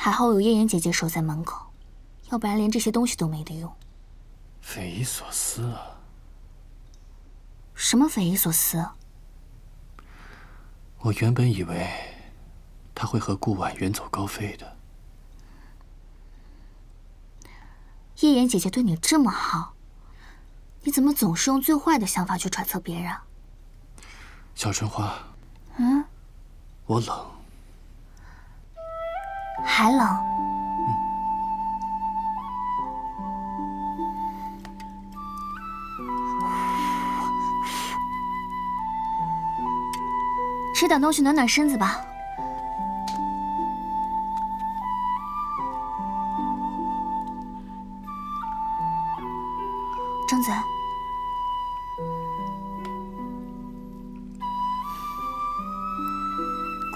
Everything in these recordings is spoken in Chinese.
还好有叶妍姐姐守在门口，要不然连这些东西都没得用。匪夷所思啊！什么匪夷所思？我原本以为他会和顾婉远走高飞的。叶妍姐姐对你这么好，你怎么总是用最坏的想法去揣测别人？小春花，我冷。还冷？吃点东西暖暖身子吧。张嘴。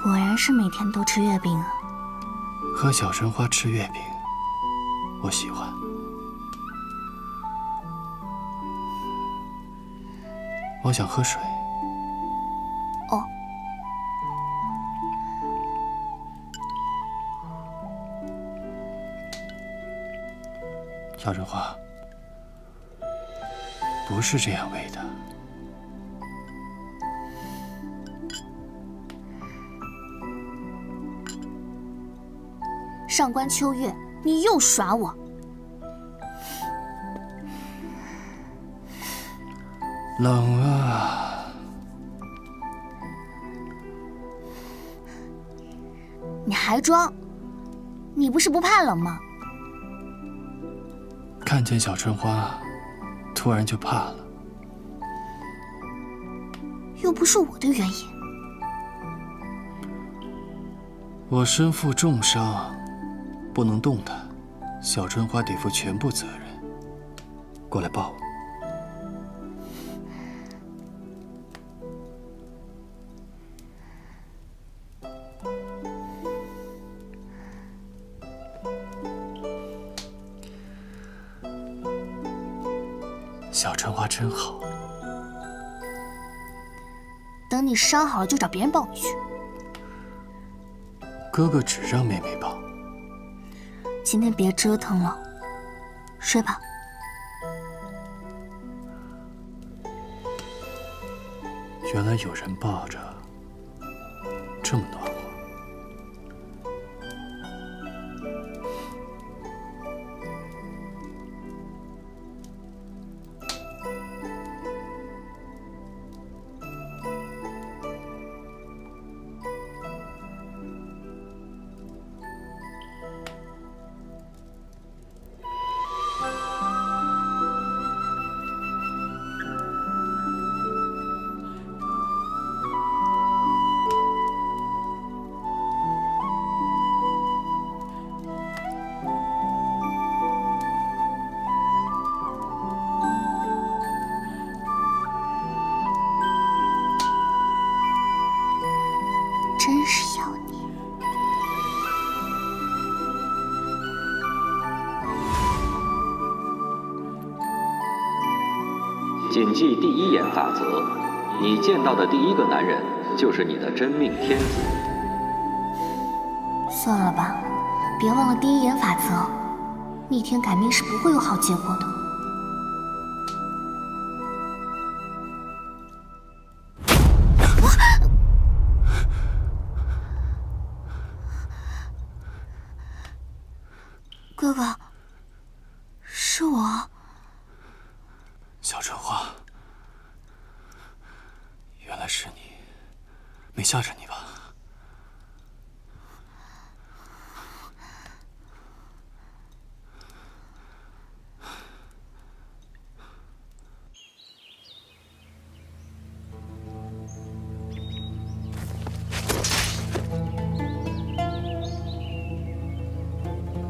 果然是每天都吃月饼啊。和小春花吃月饼，我喜欢。我想喝水。哦。小春花，不是这样喂的。上官秋月，你又耍我！冷啊！你还装？你不是不怕冷吗？看见小春花，突然就怕了。又不是我的原因。我身负重伤。不能动弹，小春花得负全部责任。过来抱我。小春花真好。等你伤好了就找别人抱你去。哥哥只让妹妹抱。今天别折腾了，睡吧。原来有人抱着，这么暖和。真是要你！谨记第一眼法则，你见到的第一个男人就是你的真命天子。算了吧，别忘了第一眼法则，逆天改命是不会有好结果的。哥哥，是我。小春花，原来是你，没吓着你吧？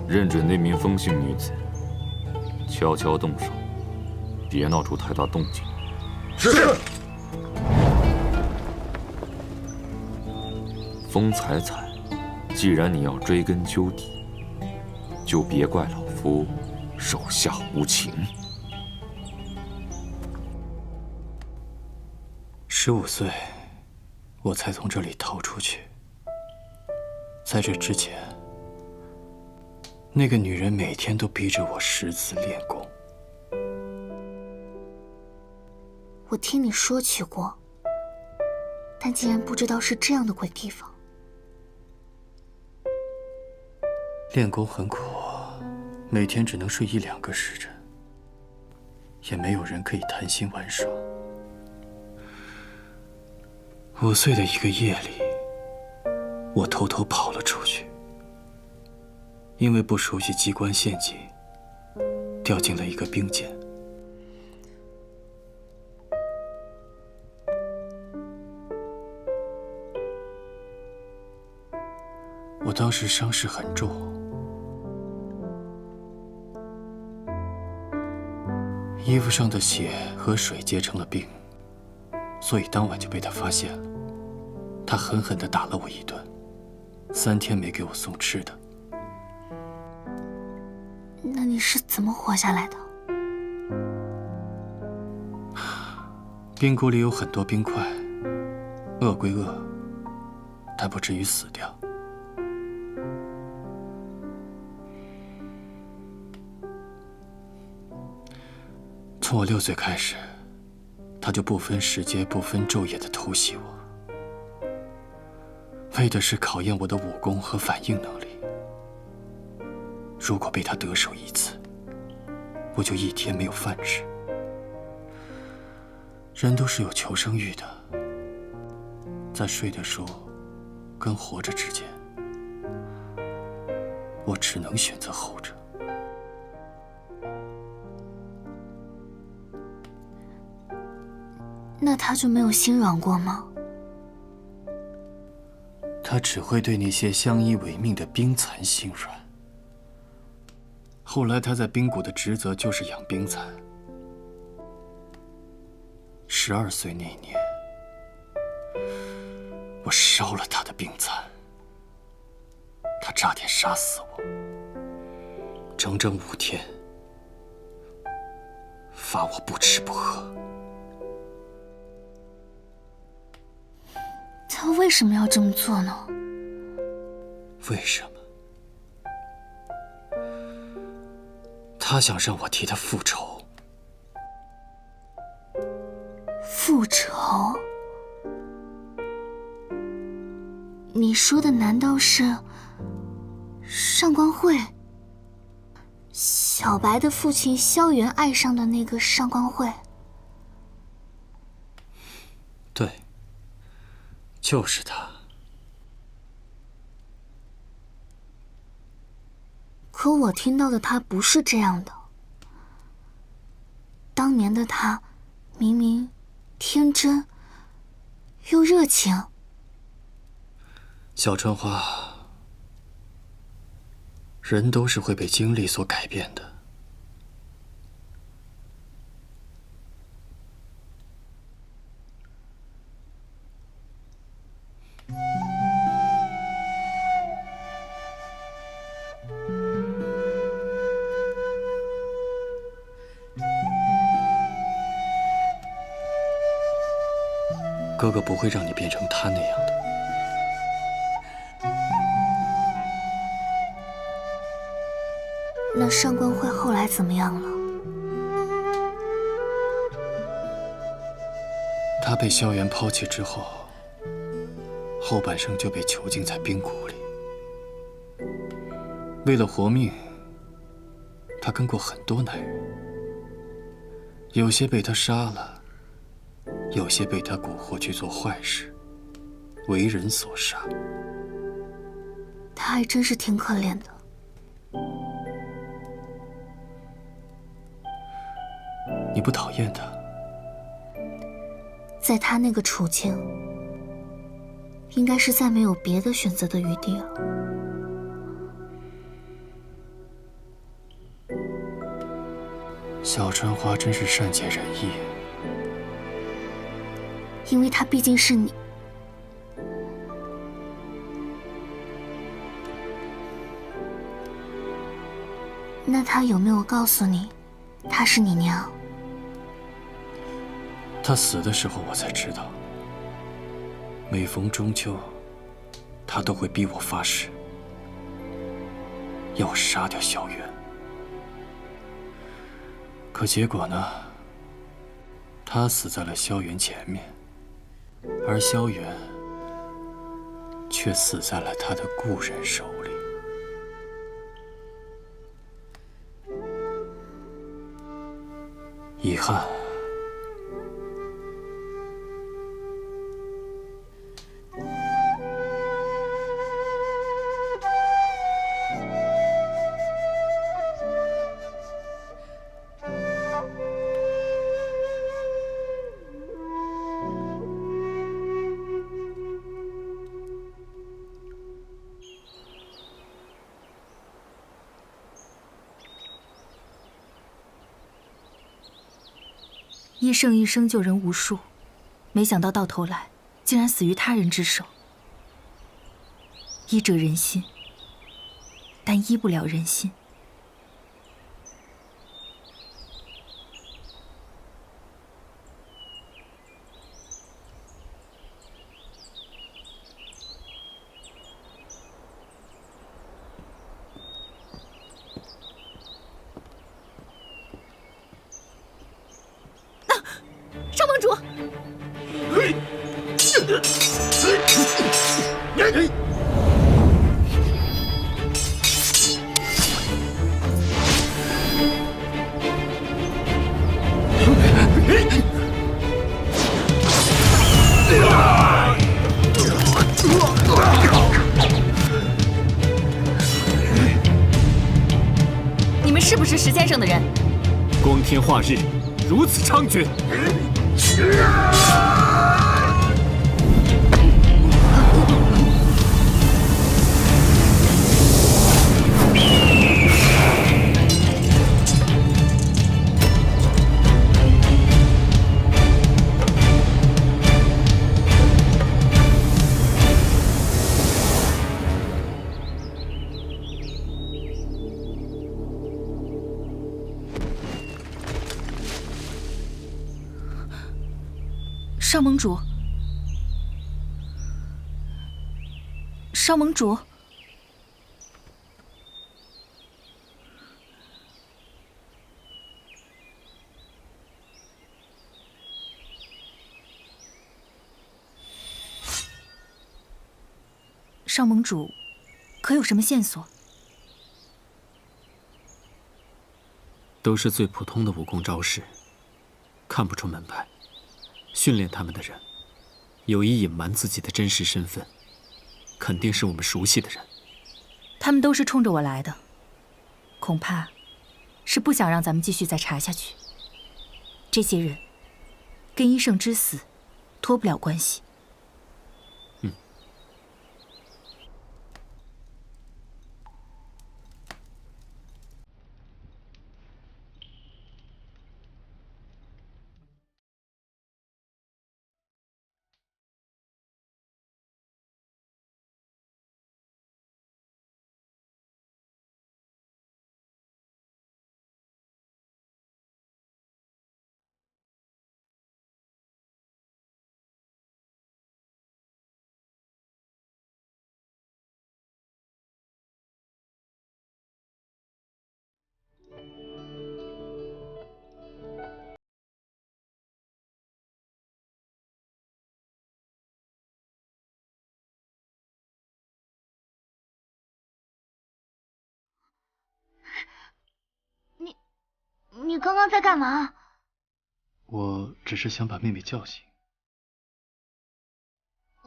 认准那名风姓女子，悄悄动手，别闹出太大动静。是。风采采，既然你要追根究底，就别怪老夫手下无情。15岁，我才从这里逃出去。在这之前，那个女人每天都逼着我识字练功。我听你说起过，但竟然不知道是这样的鬼地方。练功很苦，每天只能睡1-2个时辰，也没有人可以谈心玩耍。5岁的一个夜里，我偷偷跑了出去，因为不熟悉机关陷阱，掉进了一个冰涧。我当时伤势很重，衣服上的血和水结成了冰，所以当晚就被他发现了。他狠狠地打了我一顿，3天没给我送吃的。那你是怎么活下来的？冰谷里有很多冰块，饿归饿，但不至于死掉。从我6岁开始，他就不分时节、不分昼夜地偷袭我，为的是考验我的武功和反应能力。如果被他得手一次，我就1天没有饭吃。人都是有求生欲的，在睡的时候跟活着之间，我只能选择后者。那他就没有心软过吗？他只会对那些相依为命的冰蚕心软。后来他在冰谷的职责就是养冰蚕。12岁那年，我烧了他的冰蚕，他差点杀死我。整整5天，罚我不吃不喝。他为什么要这么做呢？为什么？他想让我替他复仇。复仇？你说的难道是上官慧？小白的父亲萧元爱上的那个上官慧？对，就是他。可我听到的他不是这样的。当年的他明明天真又热情。小春花，人都是会被经历所改变的。哥哥不会让你变成他那样的。那上官慧后来怎么样了？他被萧元抛弃之后，后半生就被囚禁在冰谷里。为了活命，他跟过很多男人，有些被他杀了，有些被他蛊惑去做坏事，为人所杀。他还真是挺可怜的。你不讨厌他？在他那个处境，应该是再没有别的选择的余地了。小春花真是善解人意。因为他毕竟是你。那他有没有告诉你，她是你娘？他死的时候我才知道。每逢中秋，他都会逼我发誓，要杀掉萧远。可结果呢？他死在了萧远前面，而萧远却死在了他的故人手里。遗憾。医圣一生救人无数，没想到到头来竟然死于他人之手。医者仁心，但医不了人心。少盟主，你们是不是石先生的人？光天化日，如此猖獗！少盟主，少盟主，少盟主，可有什么线索？都是最普通的武功招式，看不出门派。训练他们的人，有意隐瞒自己的真实身份，肯定是我们熟悉的人。他们都是冲着我来的，恐怕是不想让咱们继续再查下去。这些人跟医圣之死脱不了关系。你刚刚在干嘛？我只是想把妹妹叫醒。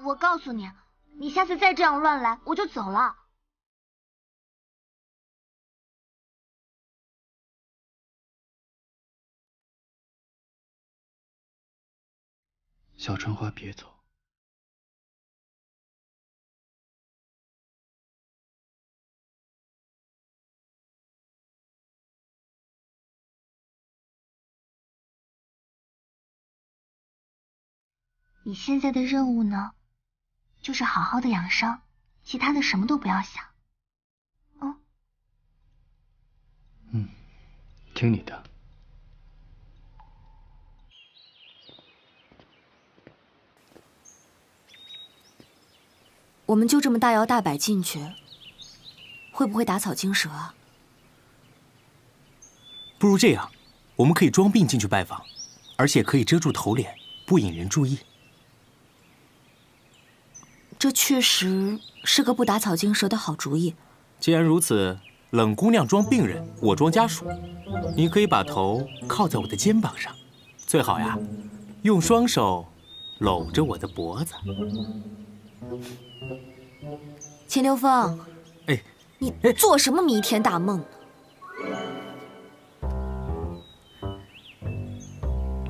我告诉你，你下次再这样乱来，我就走了。小春花，别走。你现在的任务呢，就是好好的养伤，其他的什么都不要想。听你的。我们就这么大摇大摆进去，会不会打草惊蛇啊？不如这样，我们可以装病进去拜访，而且可以遮住头脸，不引人注意。这确实是个不打草惊蛇的好主意。既然如此，冷姑娘装病人，我装家属。你可以把头靠在我的肩膀上，最好呀，用双手搂着我的脖子。钱流风，哎，你做什么弥天大梦呢？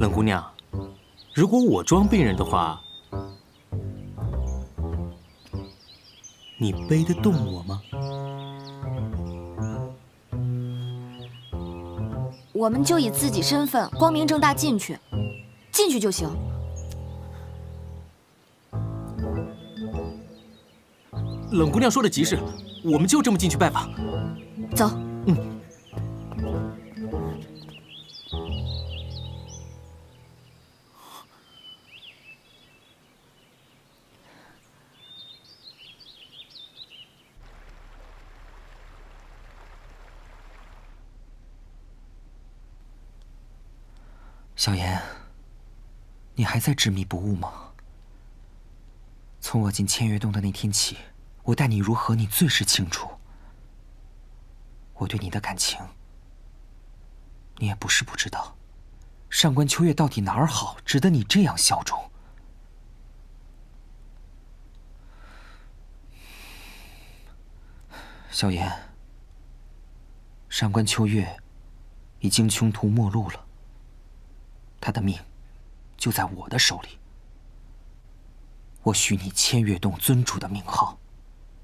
冷姑娘，如果我装病人的话，你背得动我吗？我们就以自己身份光明正大进去就行。冷姑娘说的极是，我们就这么进去拜访。走。小妍，你还在执迷不悟吗？从我进千月洞的那天起，我待你如何，你最是清楚。我对你的感情，你也不是不知道。上官秋月到底哪儿好，值得你这样效忠？小妍，上官秋月已经穷途末路了。他的命就在我的手里，我许你千月洞尊主的名号，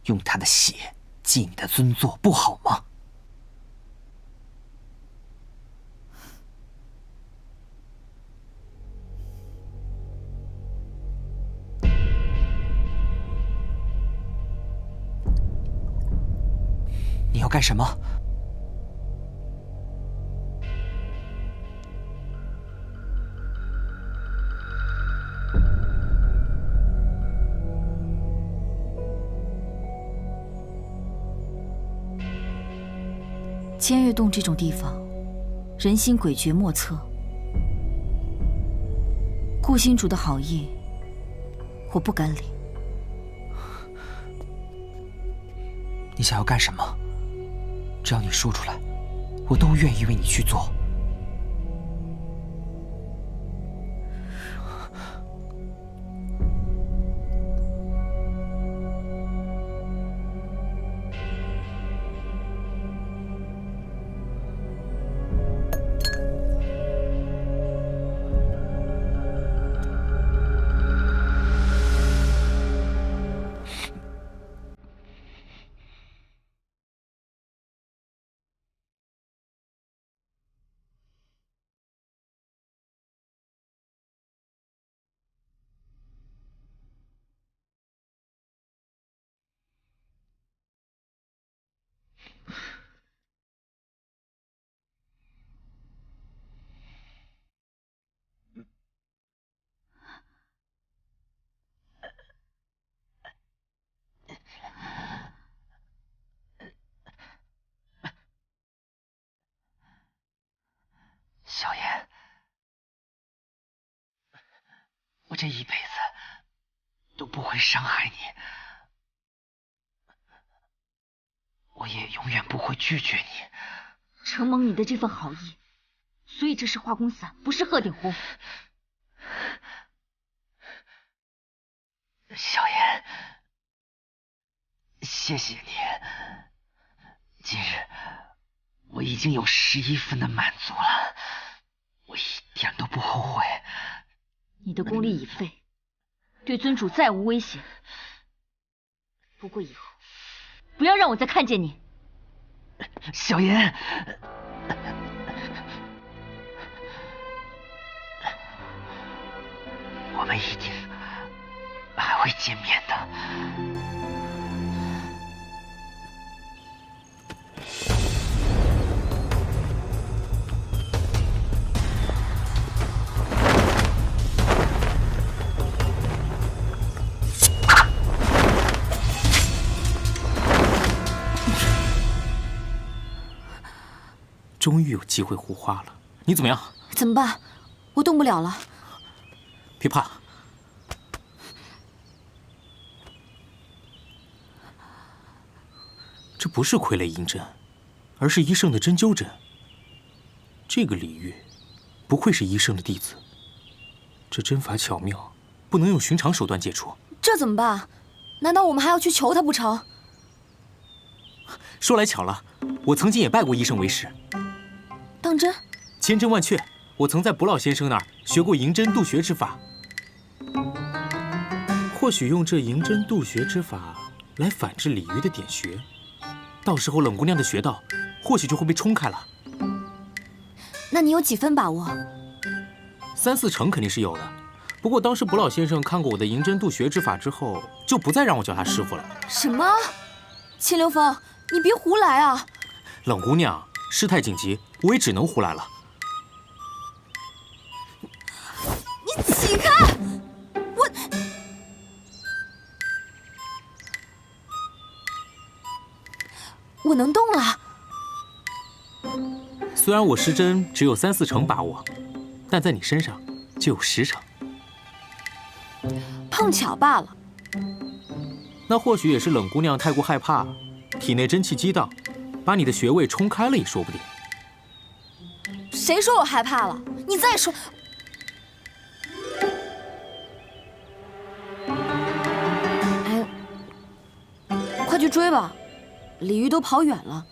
用他的血祭你的尊座，不好吗？你要干什么？千月洞这种地方，人心诡谲莫测。顾心主的好意，我不敢领。你想要干什么？只要你说出来，我都愿意为你去做。小妍，我这一辈子都不会伤害你，我也永远不会拒绝你。承蒙你的这份好意，所以这是化功伞，不是鹤顶红。小妍，谢谢你。今日我已经有11分的满足了，我一点都不后悔。你的功力已废，对尊主再无威胁。不过以后不要让我再看见你。小妍，我们一定还会见面的。终于有机会胡花了。你怎么样？怎么办？我动不了了。别怕。这不是傀儡银针，而是医圣的针灸针。这个李煜，不愧是医圣的弟子。这针法巧妙，不能用寻常手段解除。这怎么办？难道我们还要去求他不成？说来巧了，我曾经也拜过医圣为师。当真？千真万确，我曾在卜老先生那儿学过银针渡穴之法。或许用这银针渡穴之法来反制李煜的点穴，到时候冷姑娘的穴道或许就会被冲开了。那你有几分把握？3、4成肯定是有的。不过当时卜老先生看过我的银针渡穴之法之后，就不再让我叫他师傅了。什么？秦流风，你别胡来啊！冷姑娘，事态紧急，我也只能胡来了。你起开！我能动了。虽然我施针只有3、4成把握，但在你身上就有10成。碰巧罢了。那或许也是冷姑娘太过害怕，体内真气激荡，把你的穴位冲开了也说不定。谁说我害怕了？你再说。哎，快去追吧，李煜都跑远了。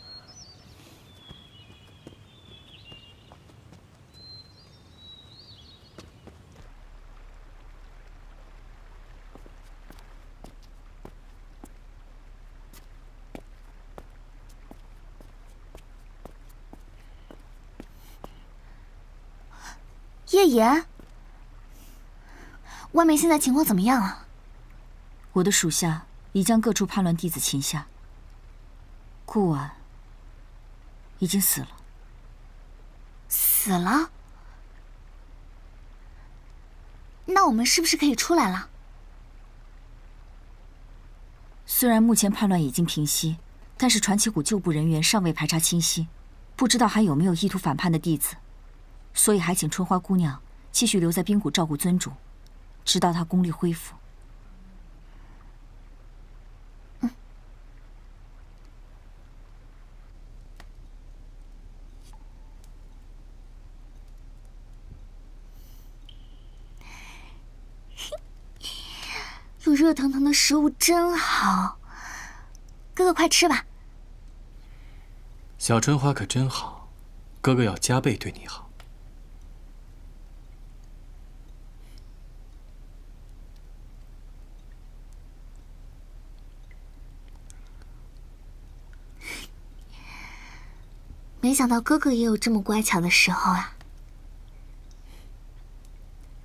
叶言，外面现在情况怎么样啊？我的属下已将各处叛乱弟子擒下，顾婉已经死了。死了？那我们是不是可以出来了？虽然目前叛乱已经平息，但是传奇谷旧部人员尚未排查清晰，不知道还有没有意图反叛的弟子。所以还请春花姑娘继续留在冰谷照顾尊主，直到她功力恢复。有热腾腾的食物真好，哥哥快吃吧。小春花可真好，哥哥要加倍对你好。没想到哥哥也有这么乖巧的时候啊！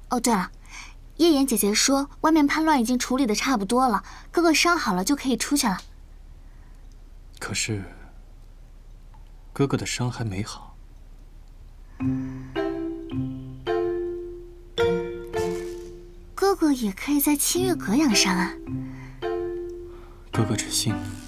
哦，对了，叶妍姐姐说外面叛乱已经处理的差不多了，哥哥伤好了就可以出去了。可是，哥哥的伤还没好。哥哥也可以在清月阁养伤啊。哥哥只信你。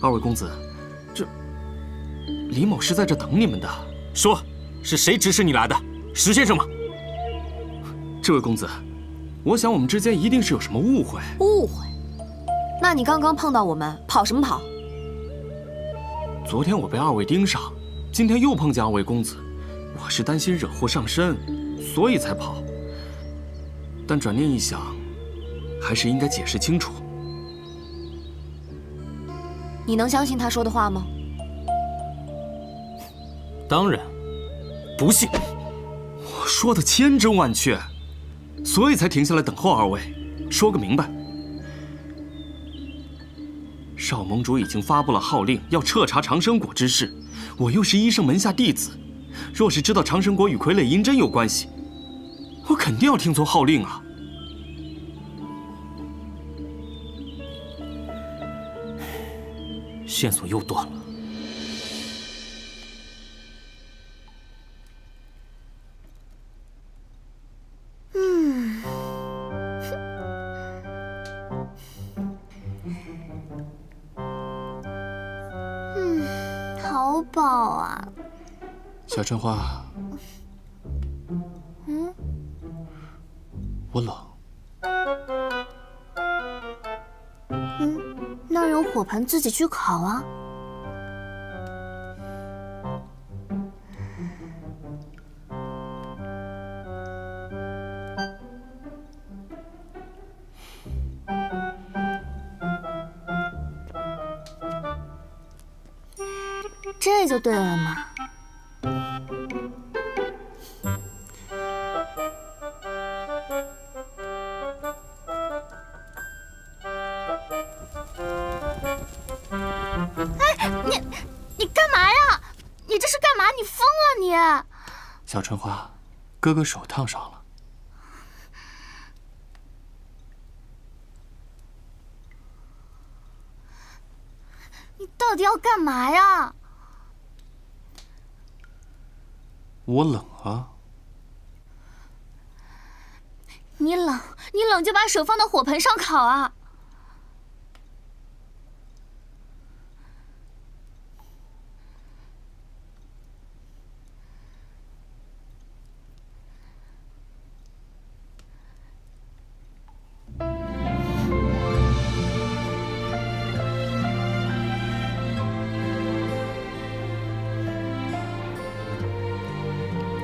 二位公子，这李某是在这等你们的。说，是谁指使你来的？石先生吗？这位公子，我想我们之间一定是有什么误会。误会？那你刚刚碰到我们，跑什么跑？昨天我被二位盯上，今天又碰见二位公子，我是担心惹祸上身，所以才跑。但转念一想，还是应该解释清楚。你能相信他说的话吗？当然，不信。我说的千真万确，所以才停下来等候二位，说个明白。少盟主已经发布了号令，要彻查长生果之事。我又是医圣门下弟子，若是知道长生果与傀儡银针有关系，我肯定要听从号令啊。线索又断了。好饱啊！小春花，我冷。那儿有火盆，自己去烤啊。这就对了嘛。你干嘛呀？你这是干嘛？你疯了你！小春花，哥哥手烫伤了。你到底要干嘛呀？我冷啊。你冷就把手放到火盆上烤啊。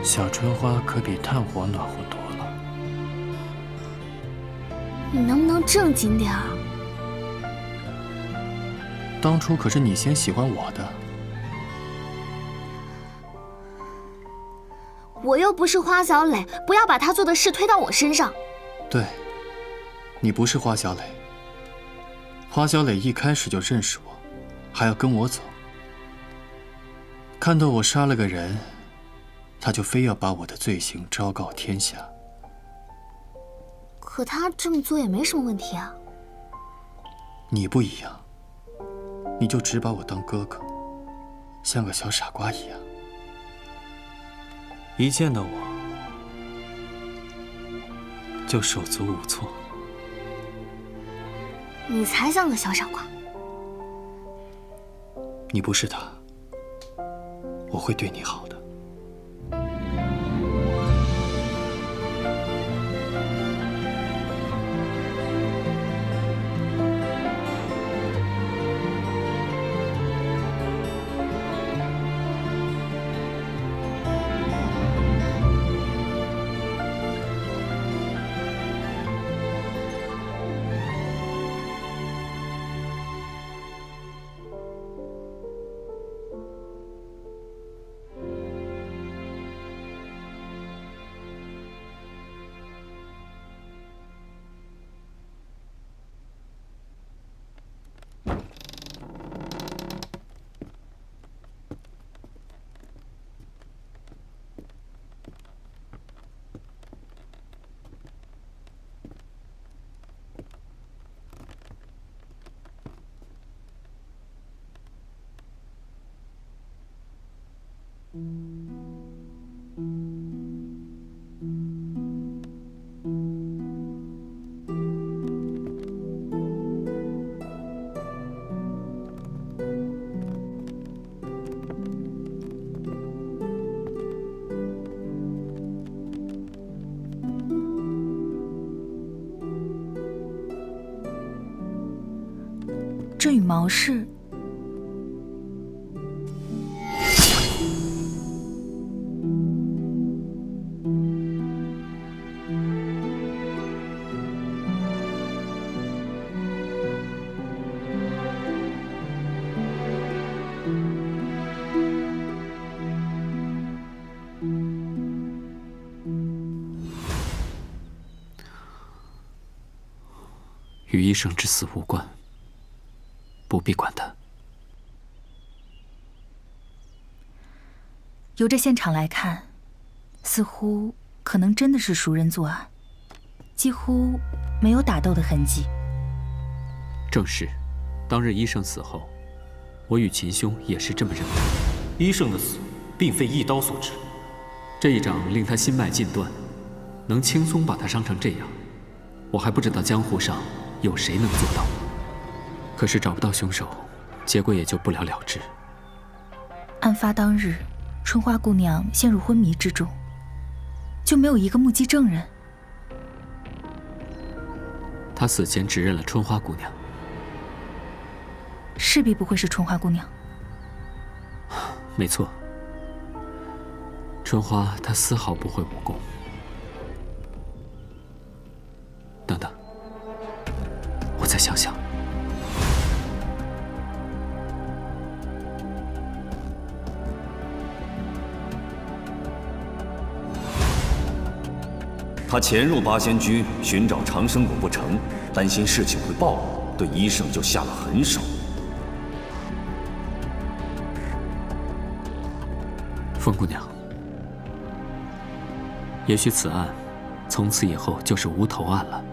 小春花可比炭火暖和多了。你能不能正经点儿？当初可是你先喜欢我的。我又不是花小磊，不要把他做的事推到我身上。对，你不是花小磊。花小磊一开始就认识我，还要跟我走。看到我杀了个人，他就非要把我的罪行昭告天下。可他这么做也没什么问题啊。你不一样，你就只把我当哥哥，像个小傻瓜一样。一见到我就手足无措。你才像个小傻瓜。你不是他，我会对你好的。这羽毛是……与医生之死无关，不必管他。由这现场来看，似乎可能真的是熟人作案，几乎没有打斗的痕迹。正是，当日医生死后，我与秦兄也是这么认为。医圣的死并非一刀所致，这一掌令他心脉尽断，能轻松把他伤成这样，我还不知道江湖上有谁能做到。可是找不到凶手，结果也就不了了之。案发当日，春花姑娘陷入昏迷之中，就没有一个目击证人。他死前指认了春花姑娘，势必不会是春花姑娘。没错，春花她丝毫不会武功。等等，我再想想。他潜入八仙居寻找长生果不成，担心事情会暴露，对医圣就下了狠手。风姑娘，也许此案从此以后就是无头案了。